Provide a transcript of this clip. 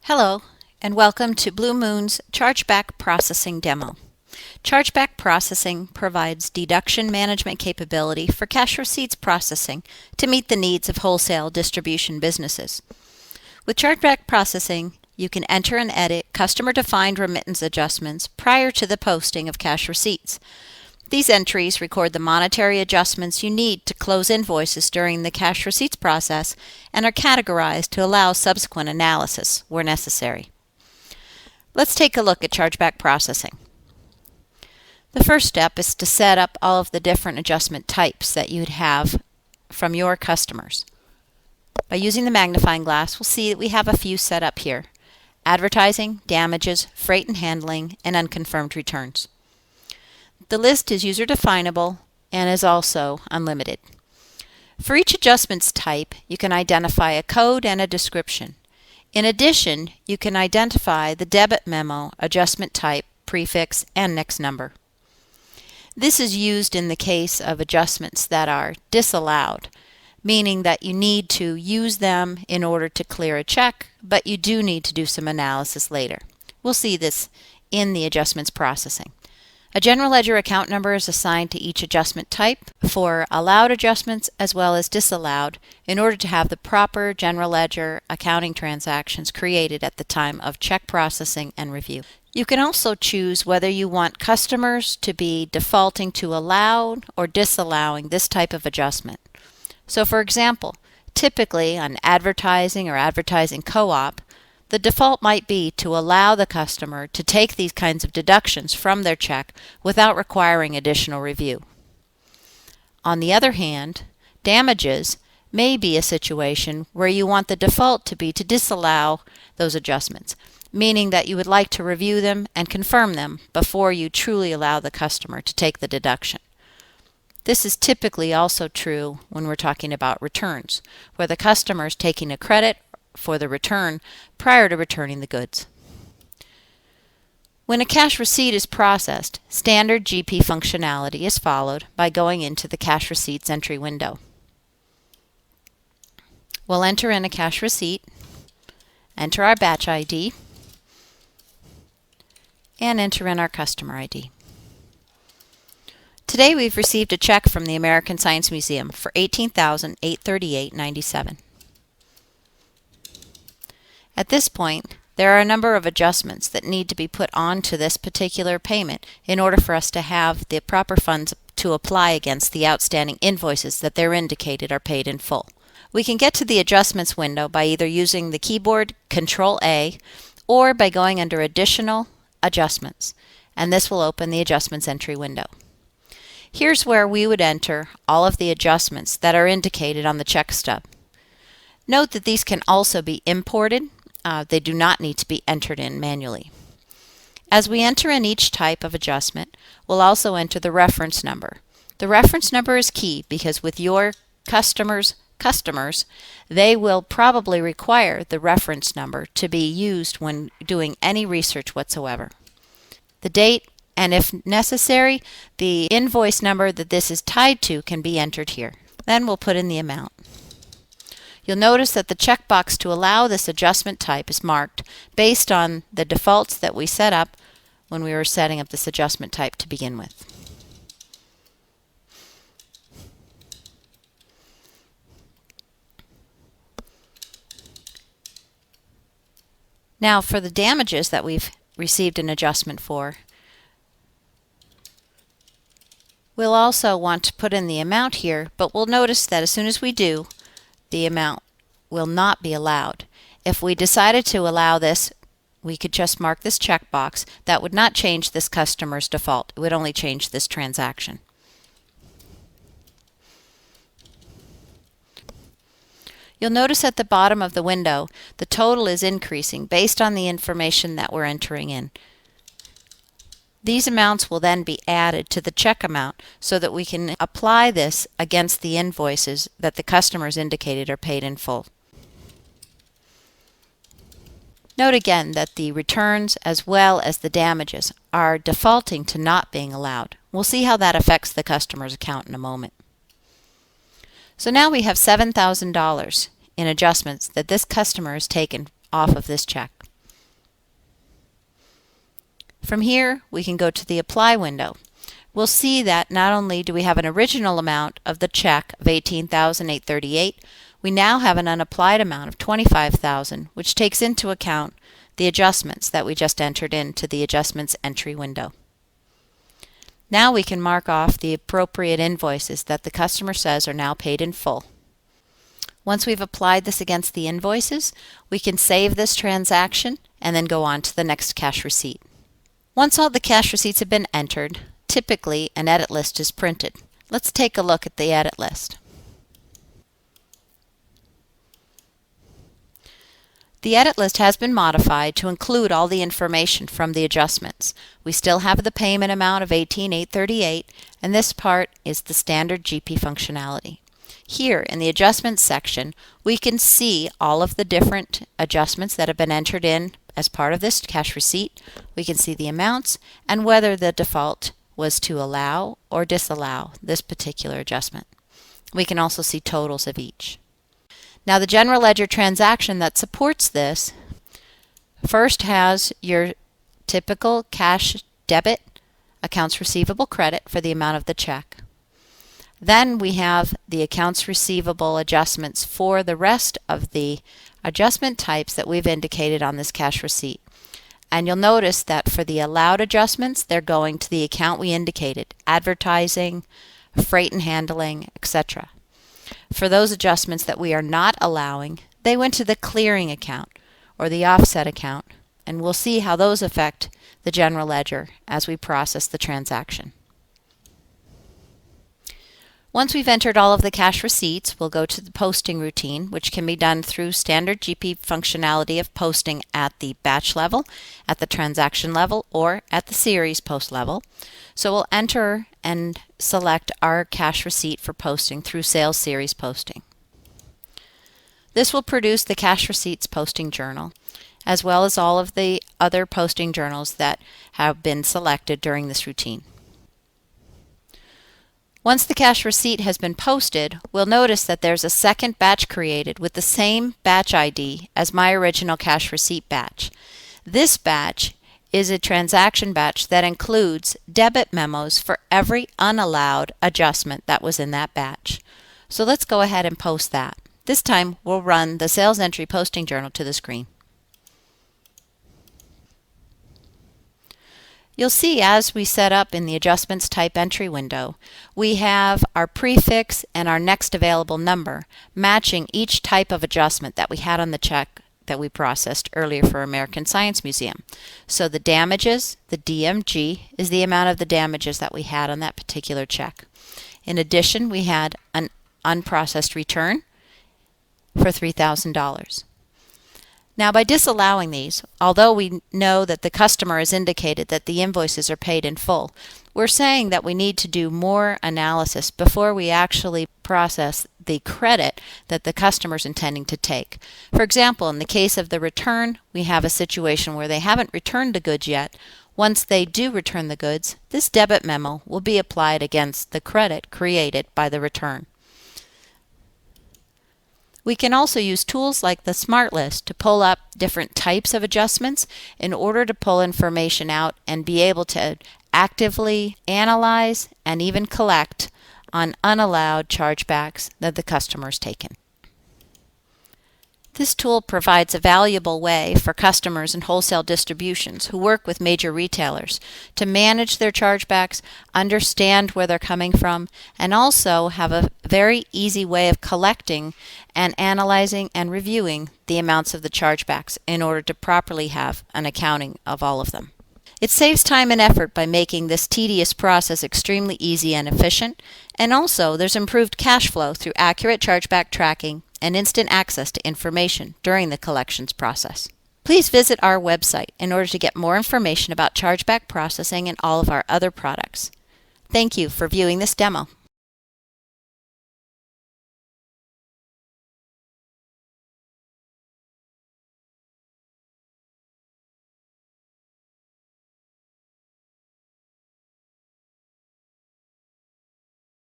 Hello, and welcome to Blue Moon's ChargeBack Processing demo. ChargeBack Processing provides deduction management capability for cash receipts processing to meet the needs of wholesale distribution businesses. With ChargeBack Processing, you can enter and edit customer-defined remittance adjustments prior to the posting of cash receipts. These entries record the monetary adjustments you need to close invoices during the cash receipts process and are categorized to allow subsequent analysis where necessary. Let's take a look at ChargeBack Processing. The first step is to set up all of the different adjustment types that you'd have from your customers. By using the magnifying glass, we'll see that we have a few set up here: advertising, damages, freight and handling, and unconfirmed returns. The list is user-definable and is also unlimited. For each adjustments type, you can identify a code and a description. In addition, you can identify the debit memo, adjustment type, prefix, and next number. This is used in the case of adjustments that are disallowed, meaning that you need to use them in order to clear a check, but you do need to do some analysis later. We'll see this in the adjustments processing. A general ledger account number is assigned to each adjustment type for allowed adjustments as well as disallowed in order to have the proper general ledger accounting transactions created at the time of check processing and review. You can also choose whether you want customers to be defaulting to allowed or disallowing this type of adjustment. So for example, typically on advertising or advertising co-op, the default might be to allow the customer to take these kinds of deductions from their check without requiring additional review. On the other hand, damages may be a situation where you want the default to be to disallow those adjustments, meaning that you would like to review them and confirm them before you truly allow the customer to take the deduction. This is typically also true when we're talking about returns, where the customer is taking a credit for the return prior to returning the goods. When a cash receipt is processed, standard GP functionality is followed by going into the cash receipts entry window. We'll enter in a cash receipt, enter our batch ID, and enter in our customer ID. Today we've received a check from the American Science Museum for $18,838.97. At this point, there are a number of adjustments that need to be put onto this particular payment in order for us to have the proper funds to apply against the outstanding invoices that they're indicated are paid in full. We can get to the adjustments window by either using the keyboard Control-A or by going under Additional Adjustments, and this will open the adjustments entry window. Here's where we would enter all of the adjustments that are indicated on the check stub. Note that these can also be imported. They do not need to be entered in manually. As we enter in each type of adjustment, we'll also enter the reference number. The reference number is key because with your customers, they will probably require the reference number to be used when doing any research whatsoever. The date, and if necessary, the invoice number that this is tied to can be entered here. Then we'll put in the amount. You'll notice that the checkbox to allow this adjustment type is marked based on the defaults that we set up when we were setting up this adjustment type to begin with. Now for the damages that we've received an adjustment for, we'll also want to put in the amount here, but we'll notice that as soon as we do, the amount will not be allowed. If we decided to allow this, we could just mark this checkbox. That would not change this customer's default. It would only change this transaction. You'll notice at the bottom of the window, the total is increasing based on the information that we're entering in. These amounts will then be added to the check amount so that we can apply this against the invoices that the customers indicated are paid in full. Note again that the returns as well as the damages are defaulting to not being allowed. We'll see how that affects the customer's account in a moment. So now we have $7,000 in adjustments that this customer has taken off of this check. From here, we can go to the Apply window. We'll see that not only do we have an original amount of the check of $18,838, we now have an unapplied amount of $25,000, which takes into account the adjustments that we just entered into the Adjustments Entry window. Now we can mark off the appropriate invoices that the customer says are now paid in full. Once we've applied this against the invoices, we can save this transaction and then go on to the next cash receipt. Once all the cash receipts have been entered, typically an edit list is printed. Let's take a look at the edit list. The edit list has been modified to include all the information from the adjustments. We still have the payment amount of $18,838, and this part is the standard GP functionality. Here in the adjustments section, we can see all of the different adjustments that have been entered in as part of this cash receipt. We can see the amounts and whether the default was to allow or disallow this particular adjustment. We can also see totals of each. Now the general ledger transaction that supports this first has your typical cash debit, accounts receivable credit for the amount of the check. Then we have the accounts receivable adjustments for the rest of the adjustment types that we've indicated on this cash receipt. And you'll notice that for the allowed adjustments, they're going to the account we indicated, advertising, freight and handling, etc. For those adjustments that we are not allowing, they went to the clearing account or the offset account, and we'll see how those affect the general ledger as we process the transaction. Once we've entered all of the cash receipts, we'll go to the posting routine, which can be done through standard GP functionality of posting at the batch level, at the transaction level, or at the series post level. So we'll enter and select our cash receipt for posting through Sales Series Posting. This will produce the cash receipts posting journal, as well as all of the other posting journals that have been selected during this routine. Once the cash receipt has been posted, we'll notice that there's a second batch created with the same batch ID as my original cash receipt batch. This batch is a transaction batch that includes debit memos for every unallowed adjustment that was in that batch. So let's go ahead and post that. This time we'll run the sales entry posting journal to the screen. You'll see as we set up in the Adjustments Type Entry window, we have our prefix and our next available number matching each type of adjustment that we had on the check that we processed earlier for American Science Museum. So the damages, the DMG, is the amount of the damages that we had on that particular check. In addition, we had an unprocessed return for $3,000. Now, by disallowing these, although we know that the customer has indicated that the invoices are paid in full, we're saying that we need to do more analysis before we actually process the credit that the customer is intending to take. For example, in the case of the return, we have a situation where they haven't returned the goods yet. Once they do return the goods, this debit memo will be applied against the credit created by the return. We can also use tools like the Smart List to pull up different types of adjustments in order to pull information out and be able to actively analyze and even collect on unallowed chargebacks that the customer has taken. This tool provides a valuable way for customers and wholesale distributions who work with major retailers to manage their chargebacks, understand where they're coming from, and also have a very easy way of collecting and analyzing and reviewing the amounts of the chargebacks in order to properly have an accounting of all of them. It saves time and effort by making this tedious process extremely easy and efficient, and also there's improved cash flow through accurate chargeback tracking and instant access to information during the collections process. Please visit our website in order to get more information about chargeback processing and all of our other products. Thank you for viewing this demo.